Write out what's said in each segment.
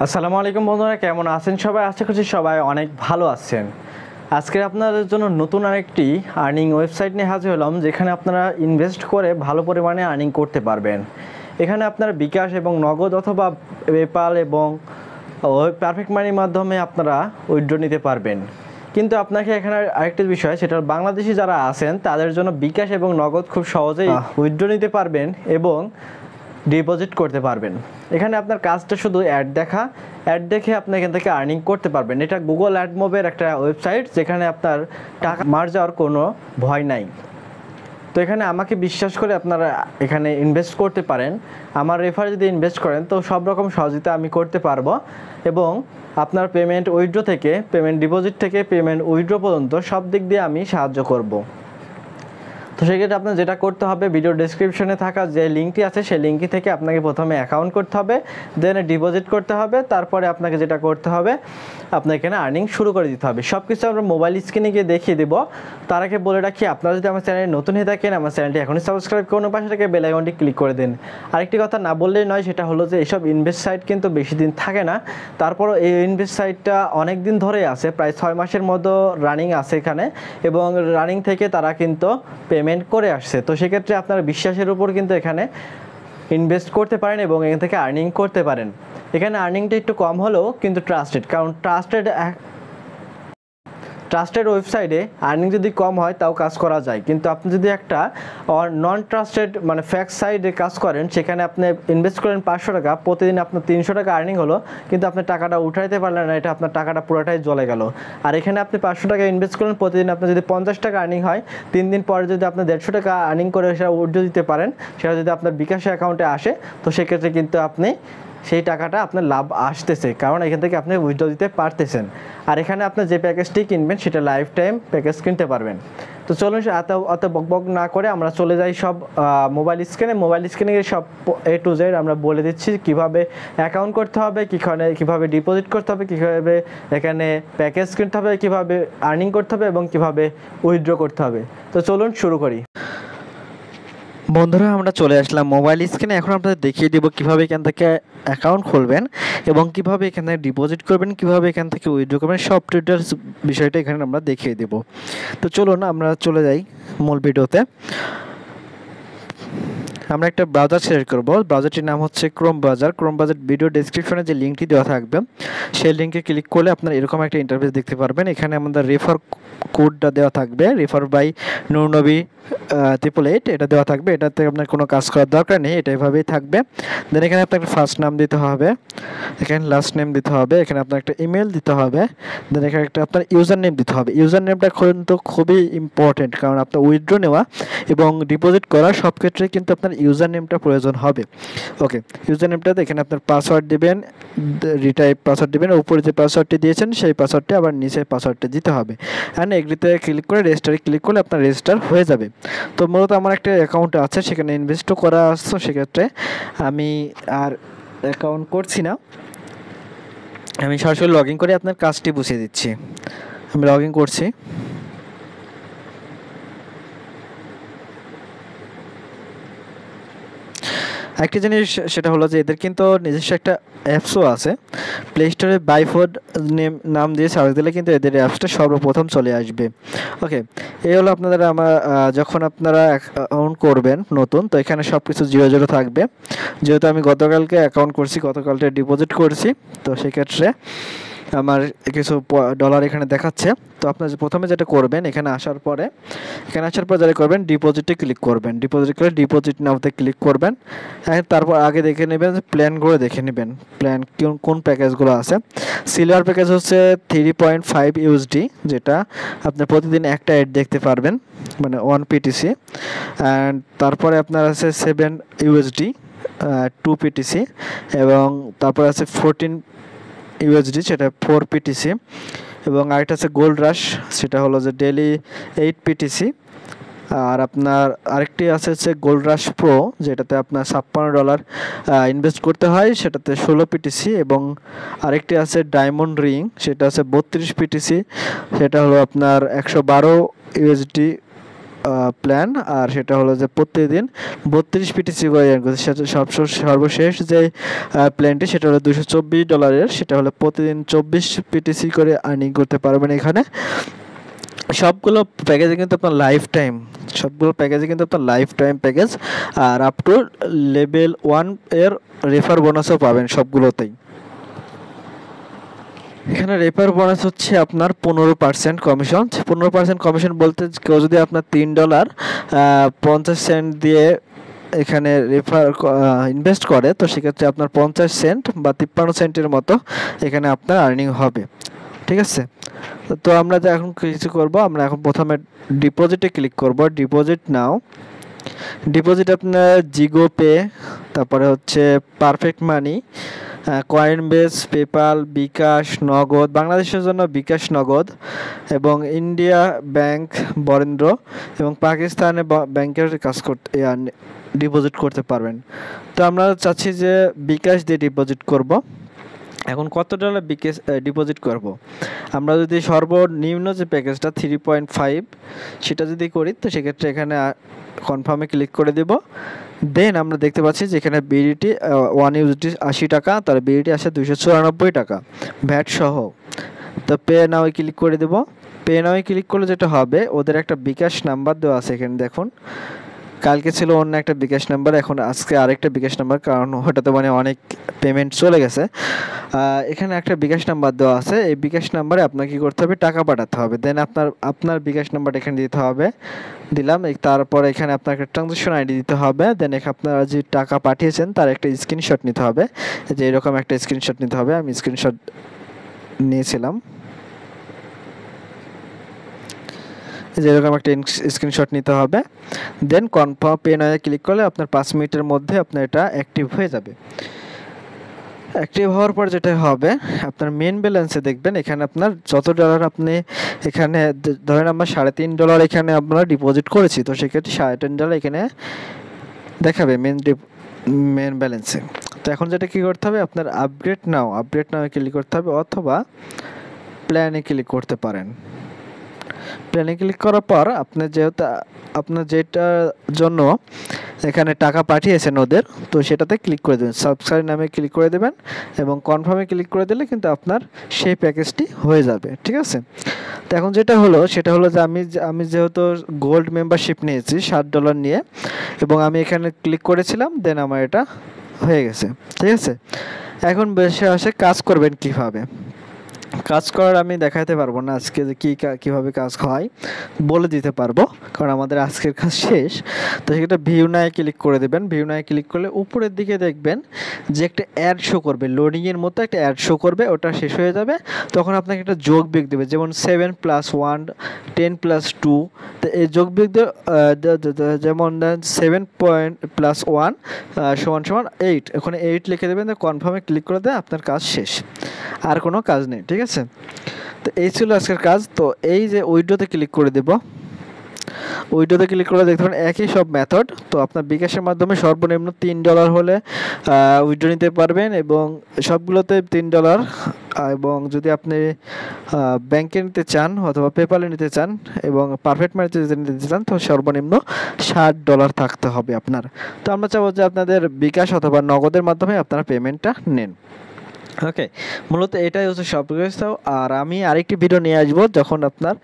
আসসালামু আলাইকুম বন্ধুরা, কেমন আছেন সবাই? আশা করছি সবাই অনেক ভালো আছেন। আজকে আপনাদের জন্য নতুন আরেকটি আর্নিং ওয়েবসাইট নিয়ে হাজির হলাম, যেখানে আপনারা ইনভেস্ট করে ভালো পরিমাণে আর্নিং করতে পারবেন। এখানে আপনারা বিকাশ এবং নগদ অথবা পেপাল এবং পারফেক্ট মানির মাধ্যমে আপনারা উইথড্র নিতে পারবেন। কিন্তু আপনাকে এখানে আরেকটি বিষয়, সেটা বাংলাদেশি যারা আছেন তাদের জন্য বিকাশ এবং নগদ খুব সহজেই উইথড্র নিতে পারবেন এবং ডিপোজিট করতে পারবেন। এখানে আপনার কাজটা শুধু অ্যাড দেখে আপনি এখান থেকে আর্নিং করতে পারবেন। এটা গুগল অ্যাড মোবের একটা ওয়েবসাইট, যেখানে আপনার টাকা মার যাওয়ার কোনো ভয় নাই। তো এখানে আমাকে বিশ্বাস করে আপনারা এখানে ইনভেস্ট করতে পারেন। আমার রেফারে যদি ইনভেস্ট করেন তো সব রকম সহযোগিতা আমি করতে পারবো, এবং আপনার পেমেন্ট উইথড্র থেকে পেমেন্ট ডিপোজিট থেকে পেমেন্ট উইথড্র পর্যন্ত সব দিক দিয়ে আমি সাহায্য করব। তো সেক্ষেত্রে আপনার যেটা করতে হবে, ভিডিও ডেসক্রিপশনে থাকা যে লিঙ্কটি আছে সেই লিঙ্কটি থেকে আপনাকে প্রথমে অ্যাকাউন্ট করতে হবে, দেন ডিপোজিট করতে হবে। তারপরে আপনাকে যেটা করতে হবে, আপনার এখানে আর্নিং শুরু করে দিতে হবে। সব কিছু আমরা মোবাইল স্ক্রিনে গিয়ে দেখিয়ে দেবো। তার আগে বলে রাখি, আপনারা যদি আমার চ্যানেলে নতুন হয়ে থাকেন, আমার চ্যানেলটি এখনই সাবস্ক্রাইব করুন, পাশে থেকে বেল আইকনটি ক্লিক করে দিন। আরেকটি কথা না বললেই নয়, সেটা হলো যে এইসব ইনভেস্ট সাইট কিন্তু বেশি দিন থাকে না। তারপরও এই ইনভেস্ট সাইটটা অনেক দিন ধরেই আছে, প্রায় 6 মাসের মতো রানিং আছে এখানে, এবং রানিং থেকে তারা কিন্তু পেমেন্ট করে আসছে। তো সেক্ষেত্রে আপনারা বিশ্বাসের উপর কিন্তু এখানে ইনভেস্ট করতে পারেন এবং এখান থেকে আর্নিং করতে পারেন। এখানে আর্নিংটা একটু কম হলেও কিন্তু ট্রাস্টেড, কারণ ট্রাস্টেড ওয়েবসাইটে আর্নিং যদি কম হয় তাও কাজ করা যায়। কিন্তু আপনি যদি একটা নন ট্রাস্টেড মানে ফ্যাক্ট সাইডে কাজ করেন, সেখানে আপনি ইনভেস্ট করেন 500 টাকা, প্রতিদিন আপনার 300 টাকা আর্নিং হলো, কিন্তু আপনি টাকাটা উঠাইতে পারলেন না, এটা আপনার টাকাটা পুরোটাই জ্বলে গেল। আর এখানে আপনি 500 টাকা ইনভেস্ট করেন, প্রতিদিন আপনার যদি 50 টাকা আর্নিং হয়, 3 দিন পরে যদি আপনি 150 টাকা আর্নিং করে সেটা উইথড্র দিতে পারেন, সেটা যদি আপনার বিকাশ অ্যাকাউন্টে আসে, তো সেক্ষেত্রে কিন্তু আপনি সেই টাকাটা আপনার লাভ আসতেছে, কারণ এখান থেকে আপনি উইথড্র দিতে পারতেছেন। আর এখানে আপনি যে প্যাকেজটি কিনবেন সেটা লাইফ টাইম প্যাকেজ কিনতে পারবেন। তো চলুন অত বকবক না করে আমরা চলে যাই সব মোবাইল স্ক্রিনে সব A to Z আমরা বলে দিচ্ছি, কিভাবে অ্যাকাউন্ট করতে হবে, কীভাবে ডিপোজিট করতে হবে, কীভাবে এখানে প্যাকেজ কিনতে হবে, কীভাবে আর্নিং করতে হবে এবং কীভাবে উইথড্র করতে হবে। তো চলুন শুরু করি। বন্ধুরা, আমরা চলে আসলাম মোবাইল স্ক্রিনে। এখন আপনাদের দেখিয়ে দেবো কীভাবে এখান থেকে অ্যাকাউন্ট খুলবেন এবং কীভাবে এখান থেকে ডিপোজিট করবেন, কীভাবে এখান থেকে উইথড্র করবেন, সব ডিটেলস বিষয়টা এখানে আমরা দেখিয়ে দেবো। তো চলুন আমরা চলে যাই মূল ভিডিওতে। আমরা একটা ব্রাউজার সিলেক্ট করব। ব্রাউজারটির নাম হচ্ছে ক্রোম ব্রাউজার। ভিডিও ডেসক্রিপশনে যে লিঙ্কটি দেওয়া থাকবে সেই লিঙ্কে ক্লিক করলে আপনারা এরকম একটা ইন্টারফেস দেখতে পারবেন। এখানে আমাদের রেফার কোডটা দেওয়া থাকবে, রেফার বাই নুরনবী 888, এটা দেওয়া থাকবে। এটাতে আপনার কোনো কাজ করার দরকার নেই, এটা এভাবেই থাকবে। দেন এখানে আপনাকে ফার্স্ট নাম দিতে হবে, এখানে লাস্ট নেম দিতে হবে, এখানে আপনার একটা ইমেল দিতে হবে, দেন এখানে একটা আপনার ইউজার নেম দিতে হবে। ইউজার নেমটা কিন্তু খুবই ইম্পর্টেন্ট, কারণ আপনার উইথড্র নেওয়া এবং ডিপোজিট করা সব ক্ষেত্রে কিন্তু আপনার ইউজার নেমটা প্রয়োজন হবে। ওকে, ইউজার নেমটাতে এখানে আপনার পাসওয়ার্ড দিবেন, রিটাইপ পাসওয়ার্ড দিবেন, উপরে যে পাসওয়ার্ডটি দিয়েছেন সেই পাসওয়ার্ডটি আবার নিচে পাসওয়ার্ডটি দিতে হবে। অ্যান্ড এগ্রিতে ক্লিক করে রেজিস্টারে ক্লিক করলে আপনার রেজিস্টার হয়ে যাবে। তো মূলত আমার একটা অ্যাকাউন্ট আছে, সেখানে ইনভেস্টও করা আসছে, সেক্ষেত্রে আমি আর অ্যাকাউন্ট করছি না, আমি সরাসরি লগ ইন করে আপনার কাজটি বুঝিয়ে দিচ্ছি। আমি লগ ইন করছি। একটা জিনিস সেটা হলো যে এদের কিন্তু নিজস্ব একটা অ্যাপসও আছে। প্লে স্টোরে বাইফোড নাম দিয়ে সার্চ দিলে কিন্তু এদের অ্যাপসটা সর্বপ্রথম চলে আসবে। ওকে, এই হলো আপনাদের যখন আপনারা অ্যাকাউন্ট করবেন নতুন, তো এখানে সব কিছু 0 থাকবে। যেহেতু আমি গতকালকে অ্যাকাউন্ট করছি, গতকালকে ডিপোজিট করছি, তো সেক্ষেত্রে আমার কিছু ডলার এখানে দেখাচ্ছে। তো আপনার প্রথমে যেটা করবেন, এখানে আসার পর যেটা করবেন, ডিপোজিটে ক্লিক করবেন। ডিপোজিট করে ডিপোজিট নাওতে ক্লিক করবেন। তারপর আগে দেখে নেবেন, প্ল্যানগুলো দেখে নেবেন, প্ল্যান কোন প্যাকেজগুলো আছে। সিলভার প্যাকেজ হচ্ছে 3.5 USD, যেটা আপনি প্রতিদিন একটা অ্যাড দেখতে পারবেন, মানে 1 PTC। অ্যান্ড তারপরে আপনার আছে 7 USD 2 PTC, এবং তারপর আছে 14 USD, সেটা 4 PTC, এবং আরেকটা আছে গোল্ড রাশ, সেটা হলো যে ডেলি 8 PTC। আর আপনার আরেকটি আছে হচ্ছে গোল্ড রাশ প্রো, যেটাতে আপনার $56 ইনভেস্ট করতে হয়, সেটাতে 16 PTC, এবং আরেকটি আছে ডায়মন্ড রিং, সেটা আছে 32 PTC, সেটা হলো আপনার 112 USD প্ল্যান, আর সেটা হলো যে প্রতিদিন 32 পিটিসি করে earn করতে। সেটা সর্বশেষ যে প্ল্যানটি সেটা হলো $224, সেটা হলো প্রতিদিন 24 পিটিসি করে আর্নিং করতে পারবেন এখানে। সবগুলো প্যাকেজে কিন্তু আপনার লাইফ টাইম, সবগুলো প্যাকেজে কিন্তু আপনার লাইফ টাইম প্যাকেজ, আর আপ টু লেভেল 1 এর রেফার বোনাসও পাবেন সবগুলোতেই। এখানে রেফার বোনাস হচ্ছে আপনার 15% কমিশন। 15% কমিশন বলতে কেউ যদি আপনার $3.50 দিয়ে এখানে ইনভেস্ট করে, তো সেক্ষেত্রে আপনার 50 সেন্ট বা 53 সেন্টের মতো এখানে আপনার আর্নিং হবে। ঠিক আছে, তো আমরা যে এখন কিছু করব, আমরা এখন প্রথমে ডিপোজিটে ক্লিক করব। ডিপোজিট নাও, ডিপোজিট আপনার জিগো পে, তারপরে হচ্ছে পারফেক্ট মানি, কয়েনবেস, পেপাল, বিকাশ, নগদ, বাংলাদেশের জন্য বিকাশ নগদ, এবং ইন্ডিয়া ব্যাংক বরেন্দ্র, এবং পাকিস্তানে ব্যাংকের কাজ করতে ডিপোজিট করতে পারবেন। তো আমরা চাচ্ছি যে বিকাশ দিয়ে ডিপোজিট করব। এখন কত ডলার বিকাশ ডিপোজিট করব, আমরা যদি সর্বনিম্ন যে প্যাকেজটা 3.5 সেটা যদি করি, তো সেক্ষেত্রে এখানে কনফার্মে ক্লিক করে দেব। দেন আমরা দেখতে পাচ্ছি যে এখানে বিডিটি 1 ইউএসডি 80 টাকা, তার বিডিটি আসে 294 টাকা ভ্যাট সহ। তো পে নাও ক্লিক করে দেব। পে নাও ক্লিক করলে যেটা হবে, ওদের একটা বিকাশ নাম্বার দেওয়া আছে এখানে দেখুন। কালকে ছিল অন্য একটা বিকাশ নাম্বার, এখন আজকে আরেকটা বিকাশ নাম্বার, কারণ ওটাতে মানে অনেক পেমেন্ট চলে গেছে। এখানে একটা বিকাশ নাম্বার দেওয়া আছে, এই বিকাশ নাম্বারে আপনাকে কী করতে হবে, টাকা পাঠাতে হবে। দেন আপনার বিকাশ নাম্বারটা এখানে দিতে হবে, দিলাম। তারপর এখানে আপনার একটা ট্রানজ্যাকশন আইডি দিতে হবে। দেন এখানে আপনারা যে টাকা পাঠিয়েছেন তার একটা স্ক্রিনশট নিতে হবে, যে এরকম একটা স্ক্রিনশট নিতে হবে। আমি স্ক্রিনশট নিয়েছিলাম, যেরকম একটা স্ক্রিনশট নিতে হবে। দেন কনফার্ম পে নাও ক্লিক করলে আপনার 5 মিনিটের মধ্যে আপনার এটা অ্যাক্টিভ হয়ে যাবে। অ্যাক্টিভ হওয়ার পর যেটা হবে, আপনার মেন ব্যালেন্সে দেখবেন এখানে আপনার যত ডলার আপনি এখানে ধরেন আমরা $3.5 এখানে আমরা ডিপোজিট করেছি, তো সেক্ষেত্রে $3.5 এখানে দেখাবে মেন ব্যালেন্সে। তো এখন যেটা কী করতে হবে, আপনার আপডেট নাও ক্লিক করতে হবে, অথবা প্ল্যানে ক্লিক করতে পারেন। প্ল্যানে ক্লিক করার পর আপনি যেহেতু আপনার যেটার জন্য এখানে টাকা পাঠিয়েছেন ওদের, তো সেটাতে ক্লিক করে দেবেন, সাবস্ক্রাইব নামে ক্লিক করে দেবেন, এবং কনফার্মে ক্লিক করে দিলে কিন্তু আপনার সেই প্যাকেজটি হয়ে যাবে। ঠিক আছে, তো এখন যেটা হলো সেটা হলো যে আমি যেহেতু গোল্ড মেম্বারশিপ নিয়েছি $60 নিয়ে, এবং আমি এখানে ক্লিক করেছিলাম, দেন আমার এটা হয়ে গেছে। ঠিক আছে, এখন বেশি আসে কাজ করবেন কিভাবে। কাজ করার আমি দেখাতে পারবো না আজকে, যে কীভাবে কাজ হয় বলে দিতে পারবো, কারণ আমাদের আজকের কাজ শেষ। তো সেটা ভিউ নায় ক্লিক করে দেবেন। ভিউ নায় ক্লিক করলে উপরের দিকে দেখবেন যে একটা অ্যাড শো করবে, লোডিংয়ের মতো একটা অ্যাড শো করবে, ওটা শেষ হয়ে যাবে, তখন আপনাকে একটা যোগ বিয়োগ দেবে, যেমন 7 + 1 10 + 2। তো এই যোগ বিয়োগ যেমন 7 + 1 = 8, ওখানে 8 লিখে দেবেন, কনফার্মে ক্লিক করে দেয়, আপনার কাজ শেষ, আর কোনো কাজ নেই। ঠিক আছে, তো এই ছিল আজকের কাজ। তো এই যে উইড্রোতে ক্লিক করে দেব, উইড্রোতে ক্লিক করে দেখতে পারেন একই সব মেথড। তো আপনার বিকাশের মাধ্যমে সর্বনিম্ন $3 হলে উইড্রো নিতে পারবেন, এবং সবগুলোতে $3, এবং যদি আপনি ব্যাংকে নিতে চান অথবা পেপালে নিতে চান এবং পারফেক্ট মানিতে নিতে চান, তো সর্বনিম্ন $60 থাকতে হবে আপনার। তো আমরা চাবো যে আপনাদের বিকাশ অথবা নগদের মাধ্যমে আপনারা পেমেন্টটা নেন। ওকে, মূলত এটাই হচ্ছে সব কিছু। আর আমি আরেকটি ভিডিও নিয়ে আসবো, যখন আপনার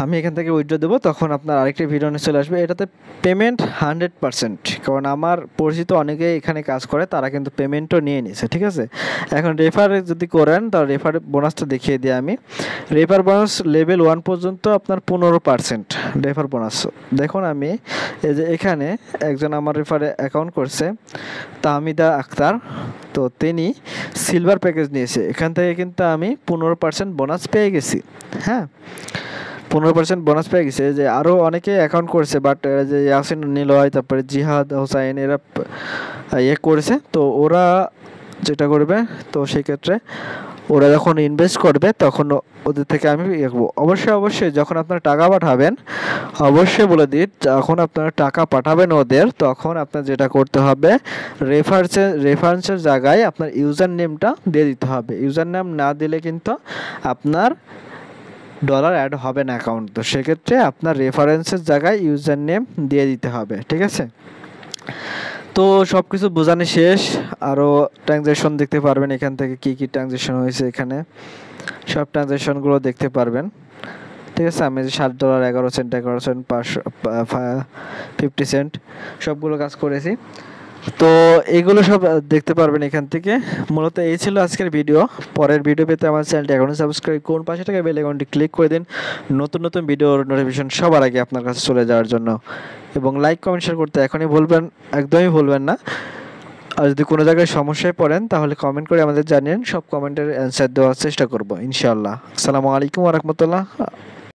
আমি এখান থেকে উইথড্র দেবো, তখন আপনার আরেকটি ভিডিও নিয়ে চলে আসবে। এটাতে পেমেন্ট 100%, কারণ আমার পরিচিত অনেকেই এখানে কাজ করে, তারা কিন্তু পেমেন্টও নিয়ে নিয়েছে। ঠিক আছে, এখন রেফার যদি করেন, তাহলে রেফার বোনাসটা দেখিয়ে দিই আমি। রেফার বোনাস লেভেল 1 পর্যন্ত আপনার 15% রেফার বোনাস। দেখুন আমি এই যে এখানে একজন আমার রেফারে অ্যাকাউন্ট করছে, তাহমিদা আক্তার, তো তিনি সিলভার প্যাকেজ নিয়েছে, এখান থেকে কিন্তু আমি 15% বোনাস পেয়ে গেছি। হ্যাঁ, 15% বোনাস পেয়ে গেছে। যে আরও অনেকে অ্যাকাউন্ট করছে, বাট যে ইয়াসিন নিলয়, তারপরে জিহাদ হোসাইন, এরা করেছে। তো ওরা যেটা করবে, তো সেক্ষেত্রে ওরা যখন ইনভেস্ট করবে, তখন ওদের থেকে আমি অবশ্যই যখন আপনারা টাকা পাঠাবেন, অবশ্যই বলে দিই, যখন আপনারা টাকা পাঠাবেন ওদের, তখন আপনার যেটা করতে হবে, রেফারেন্সের জায়গায় আপনার ইউজার নেমটা দিয়ে দিতে হবে। ইউজার নেম না দিলে কিন্তু আপনার ডলার অ্যাড হবে না অ্যাকাউন্ট। তো সেক্ষেত্রে আপনার রেফারেন্সের জায়গায় ইউজার নেম দিয়ে দিতে হবে, ঠিক আছে। তো সব কিছু বোঝানো শেষ। আরও ট্রানজ্যাকশন দেখতে পারবেন এখান থেকে, কি কি ট্রানজ্যাকশন হয়েছে এখানে সব ট্রানজ্যাকশনগুলো দেখতে পারবেন, ঠিক আছে। আমি যে $7 11 সেন্ট 11 সেন্ট 50 সেন্ট সবগুলো কাজ করেছি। তো এগুলো সব দেখতে পারবেন এখান থেকে। মূলত এই ছিল আজকের ভিডিও। পরের ভিডিও পেতে আমার চ্যানেলটি এখনই সাবস্ক্রাইব করুন, পাশে থাকা বেল আইকনটি ক্লিক করে দিন নতুন নতুন ভিডিওর নোটিফিকেশন সবার আগে আপনার কাছে চলে যাওয়ার জন্য। এবং লাইক কমেন্ট শেয়ার করতে এখনই একদমই ভুলবেন না। আর যদি কোনো জায়গায় সমস্যায় পড়েন তাহলে কমেন্ট করে আমাদের জানিয়ে সব কমেন্টের অ্যান্সার দেওয়ার চেষ্টা করব ইনশাআল্লাহ। আসসালামু আলাইকুম ওয়া রাহমাতুল্লাহ।